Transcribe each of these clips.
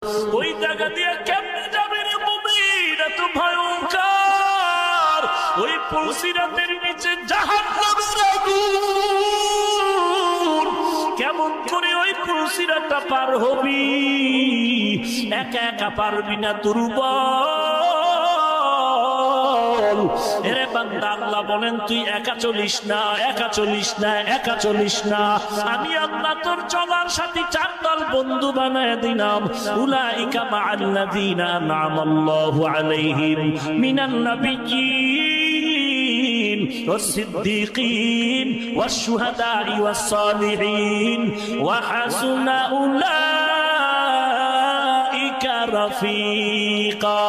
ওই জায়গা দিয়ে কেমনে যাবে রে মুমিন? এত ভয়ঙ্কর। ওই পুলসিরাতের নিচে জাহান্নামের আগুন। কেমন করে ওই পুলসিরাতটা পার হবি? একা একা পারবি না, দুর্বল। এরে বান্দা, আল্লাহ বলেন তুই একা চলিস না, একা চলিস না, একা চলিস না। আমি আল্লাহ তোর চলার সাথী চার দল বন্ধু বানায় দিলাম। উলাইকা মাআল্লাযীনা আন'আমাল্লাহু আলাইহিম মিনান নাবিয়্যিন ওয়াস-সিদ্দীকিন ওয়াশ-শুহাদা'i ওয়াস-সালিহিন ওয়া হাসুনা উলাইকা রাফীকা।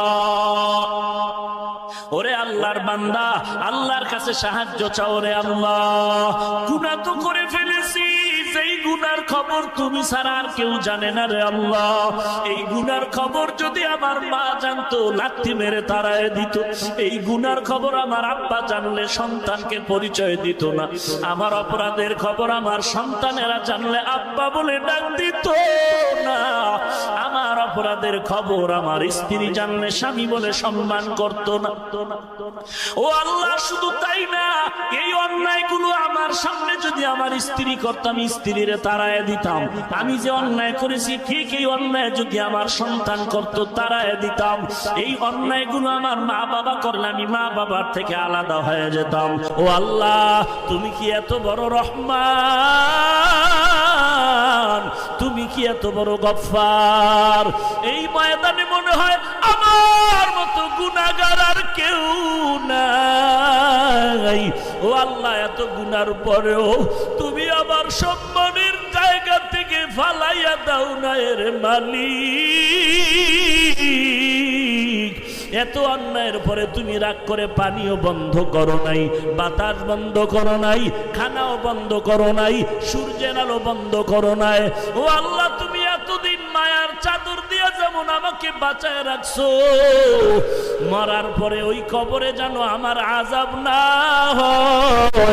ওরে আল্লাহর বান্দা, আল্লাহর কাছে সাহায্য চাও রে আল্লাহ। গুনাহ তো করে ফেলেছি, এই গুনার খবর তুমি ছাড়া আর কেউ জানে না রে আল্লাহ। এই গুনার খবর যদি আমার মা জানতো, লাথি মেরে তাড়ায় দিত। এই গুনার খবর আমার আব্বা জানলে সন্তানকে পরিচয় দিত না। আমার অপরাধের খবর আমার সন্তানেরা জানলে আব্বা বলে ডাক দিত না। আমার অপরাধের খবর আমার স্ত্রী জানলে স্বামী বলে সম্মান করত না। ও আল্লাহ, শুধু তাই না, এই অন্যায়গুলো আমার সামনে যদি আমার স্ত্রী করতাম, স্ত্রীরে তাড়ায় দিতাম। আমি যে অন্যায় করেছি ঠিক এই অন্যায় যদি আমার সন্তান করত, তাড়ায় দিতাম। এই অন্যায়গুলো আমার মা বাবা করলে আমি মা বাবার থেকে আলাদা হয়ে যেতাম। ও আল্লাহ, তুমি কি এত বড় রহমান? তুমি কি এত বড় গফফার? এই ময়দানে মনে হয় আমার মতো গুনাহগার আর কেউ নাই। ও আল্লাহ, এত গুনার পরেও তুমি আমার সম্মানের জায়গা থেকে ফালাইয়া দাও না এর মালিক। এত অন্যায়ের পরে তুমি রাগ করে পানিও বন্ধ করো নাই, বাতাস বন্ধ করো নাই, খানাও বন্ধ করো নাই, সূর্যের আলো বন্ধ করো নাই। ও আল্লাহ, তুমি এতদিন মায়ার চাদর দিয়ে যেমন আমাকে বাঁচায় রাখছো, মরার পরে ওই কবরে যেন আমার আযাব না হয়।